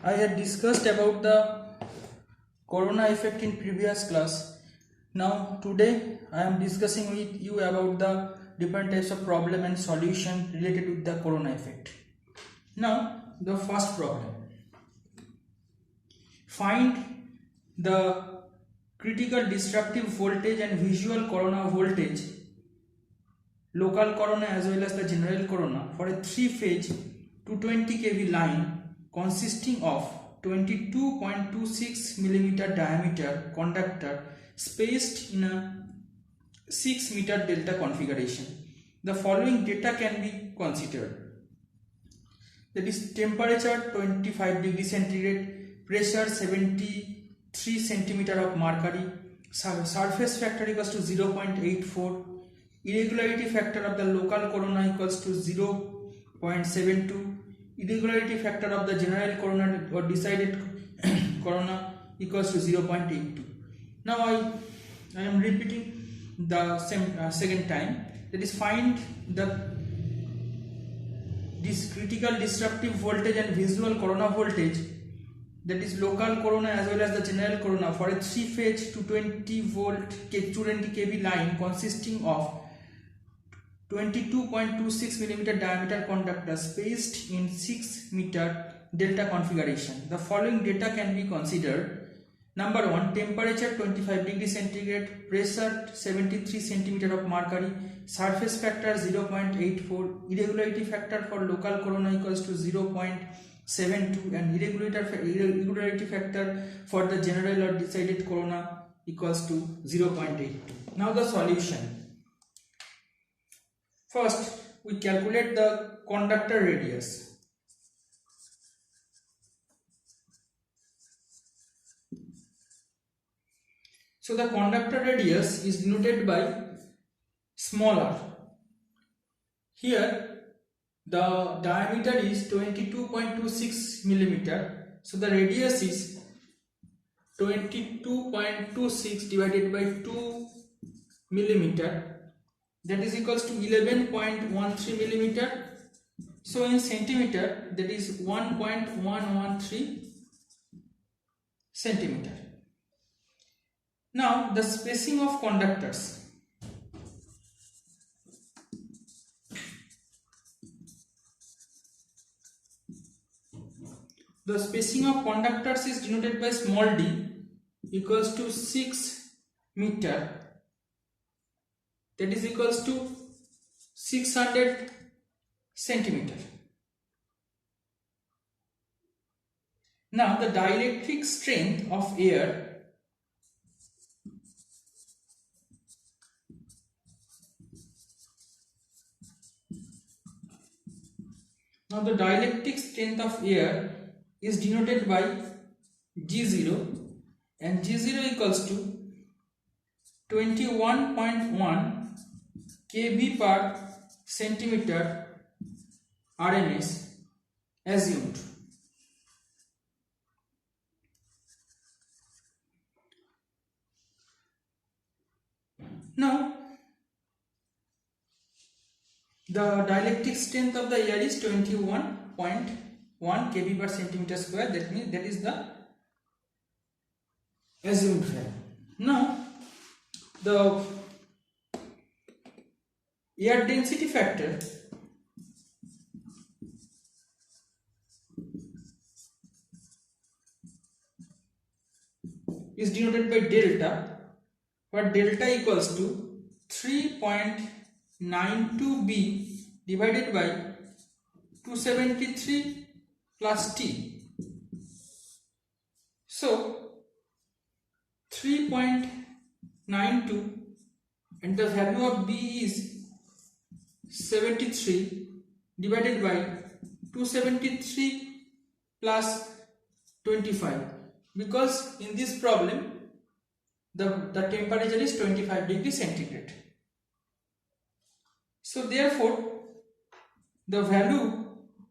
I had discussed about the corona effect in previous class. Now today I am discussing with you about the different types of problem and solution related with the corona effect. Now the first problem. Find the critical disruptive voltage and visual corona voltage, local corona as well as the general corona for a 3-phase 220 kV line consisting of 22.26 mm diameter conductor spaced in a 6 meter delta configuration. The following data can be considered. That is temperature 25 degrees centigrade, pressure 73 centimeter of mercury, surface factor equals to 0.84, irregularity factor of the local corona equals to 0.72, irregularity factor of the general corona or decided corona equals to 0.82. Now I am repeating the same second time, that is find this critical disruptive voltage and visual corona voltage, that is local corona as well as the general corona for a 3-phase 220 volt 220 kV line consisting of 22.26 mm diameter conductor spaced in 6 meter delta configuration. The following data can be considered. Number 1, temperature 25 degrees centigrade, pressure 73 centimeter of mercury, surface factor 0.84, irregularity factor for local corona equals to 0.72 and irregularity factor for the general or decided corona equals to 0.82. Now the solution. First, we calculate the conductor radius. So the conductor radius is denoted by small r. Here the diameter is 22.26 millimeter. So the radius is 22.26 divided by 2 millimeter. That is equals to 11.13 millimeter. So in centimeter, that is 1.113 centimeter. Now the spacing of conductors. The spacing of conductors is denoted by small d equals to 6 meter. That is equals to 600 centimeter. Now the dielectric strength of air is denoted by G0 and G0 equals to 21.1 kV per centimeter RMS assumed. Now the dielectric strength of the air is 21.1 kV per centimeter square. That means that is the assumed value. Now the air density factor is denoted by delta, where delta equals to 3.92b divided by 273 plus t. So 3.92 and the value of b is 73 divided by 273 plus 25, because in this problem the temperature is 25 degrees centigrade. So therefore the value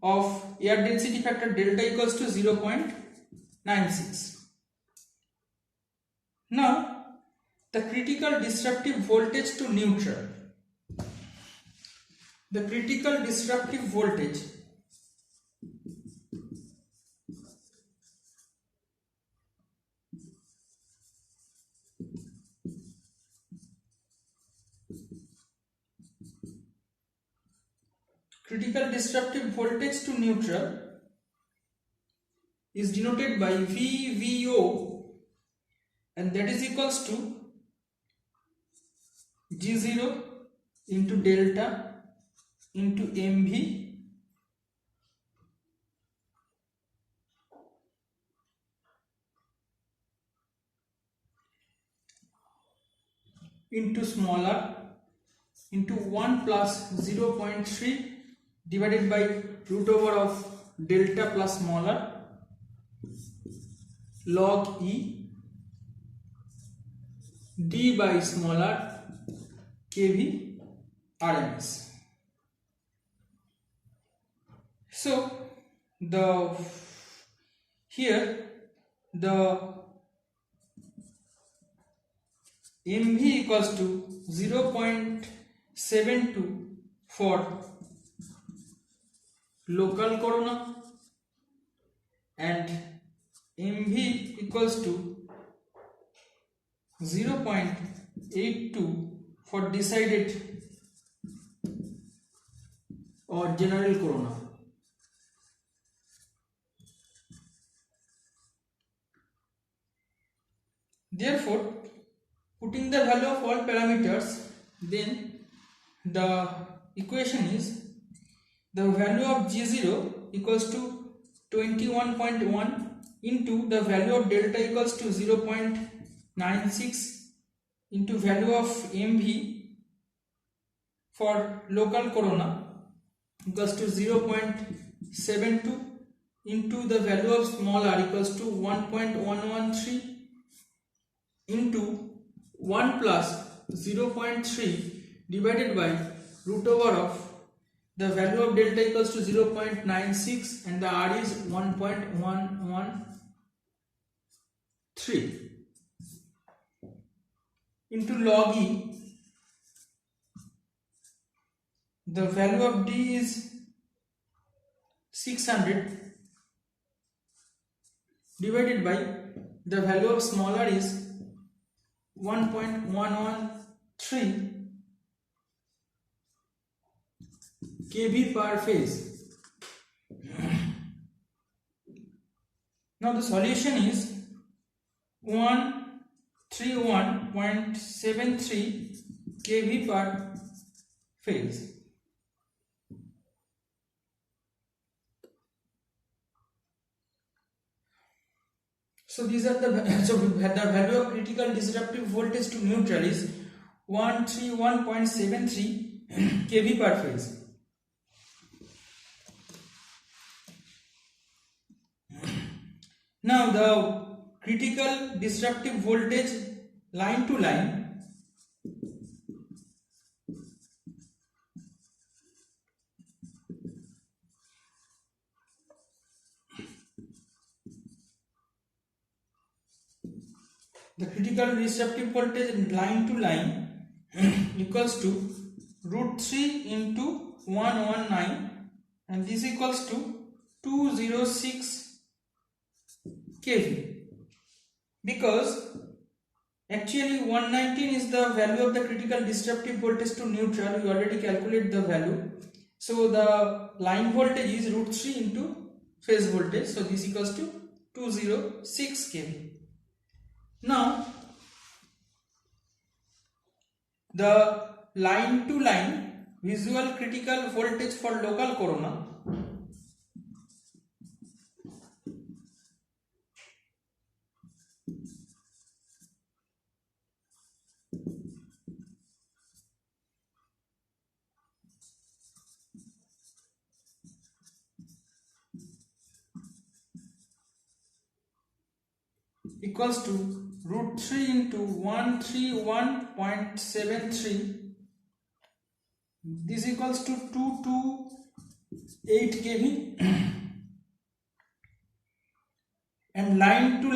of air density factor delta equals to 0.96. Now the critical disruptive voltage to neutral. The critical disruptive voltage critical disruptive voltage to neutral is denoted by VVO, and that is equals to G0 into delta into MV into small r into 1 plus 0.3 divided by root over of delta plus small r log E d by small r kV RMS. So here the MV equals to 0.72 for local corona and MV equals to 0.82 for decided or general corona. Therefore, putting the value of all parameters, then the equation is the value of G0 equals to 21.1 into the value of delta equals to 0.96 into value of MV for local corona equals to 0.72 into the value of small r equals to 1.113 into 1 plus 0.3 divided by root over of the value of delta equals to 0.96 and the r is 1.113 into log E. The value of D is 600 divided by the value of smaller is 1.113 kV per phase. Now the solution is 131.73 kV per phase. So these are the value of critical disruptive voltage to neutral is 131.73 kV per phase. Now the critical disruptive voltage line to line line to line equals to root 3 into 119 and this equals to 206 kV, because actually 119 is the value of the critical disruptive voltage to neutral. We already calculate the value, so the line voltage is root 3 into phase voltage, so this equals to 206 kV. Now the line to line visual critical voltage for local corona equals to root 3 into 131.73. This equals to 228 kV and line to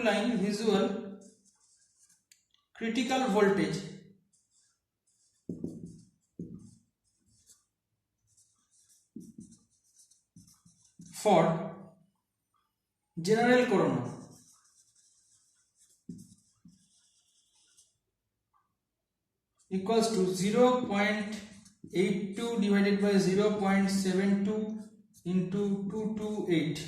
line visual critical voltage for general corona equals to 0.82 divided by 0.72 into 228.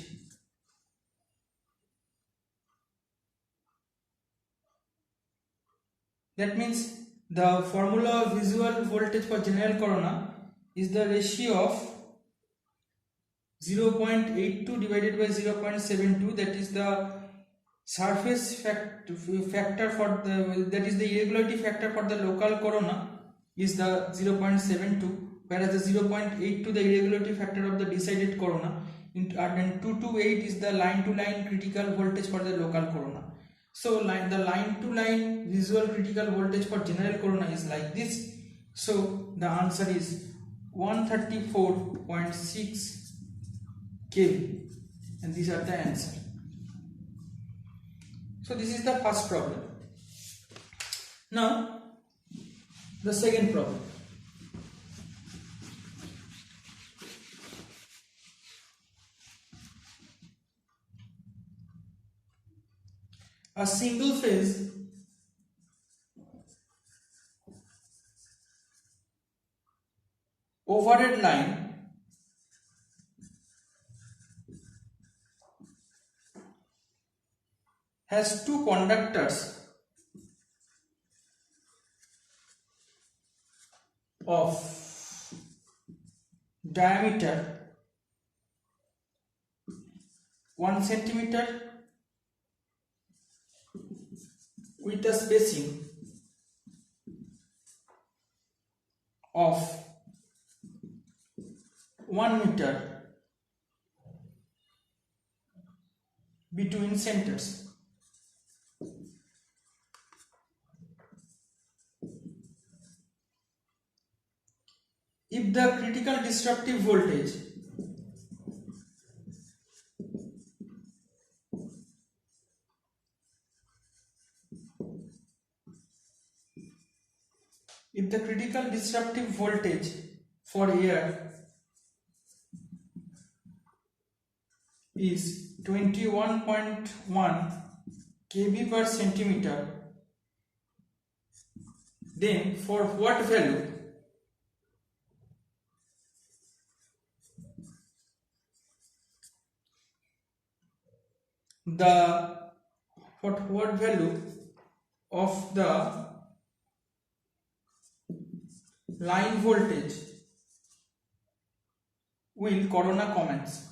That means the formula of visual voltage for general corona is the ratio of 0.82 divided by 0.72, that is the surface factor for the, that is the irregularity factor for the local corona is the 0.72, whereas the 0.82 the irregularity factor of the decided corona, and 228 is the line to line critical voltage for the local corona. So the line to line visual critical voltage for general corona is like this. So the answer is 134.6 kV, and these are the answer. So this is the first problem. Now the second problem. A single phase overhead line has two conductors of diameter 1 centimeter with a spacing of 1 meter between centers. If the critical disruptive voltage for air is 21.1 kV per centimeter, then for what value what value of the line voltage will corona commence?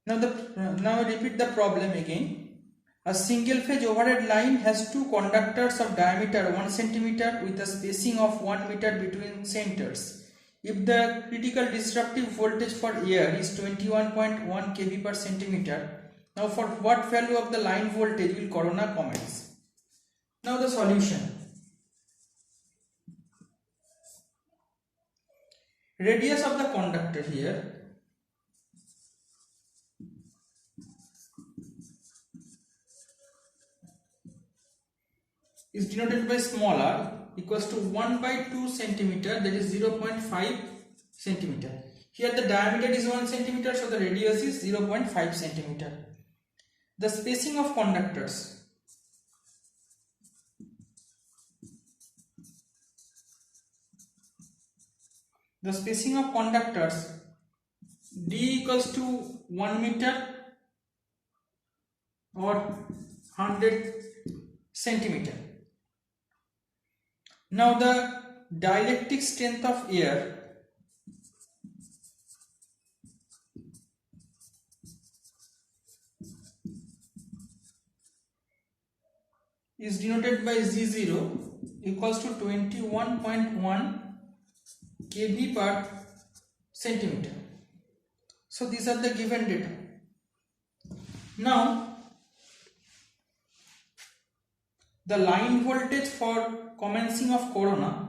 Now repeat the problem again. A single phase overhead line has two conductors of diameter 1 centimeter with a spacing of 1 meter between centers. If the critical disruptive voltage for air is 21.1 kV per centimeter, now for what value of the line voltage will corona commence? Now the solution. Radius of the conductor here is denoted by small r equals to 1 by 2 centimeter, that is 0.5 centimeter. Here the diameter is 1 centimeter, so the radius is 0.5 centimeter. The spacing of conductors D equals to 1 meter or 100 centimeter. Now the dielectric strength of air is denoted by Z0 equals to 21.1 kV per centimeter. So these are the given data. Now the line voltage for commencing of corona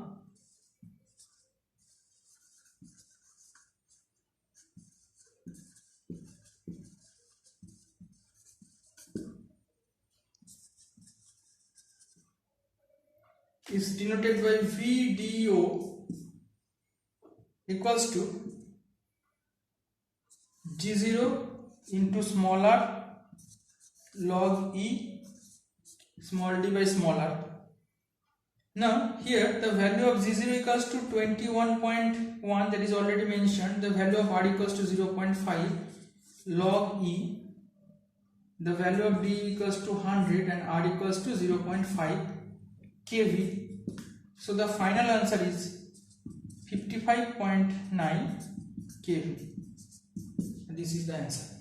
is denoted by VDO equals to G0 into small r log E small d by small r. Now here the value of G0 equals to 21.1, that is already mentioned. The value of R equals to 0.5 log E. The value of D equals to 100 and R equals to 0.5 kV. So the final answer is 55.9 kV. This is the answer.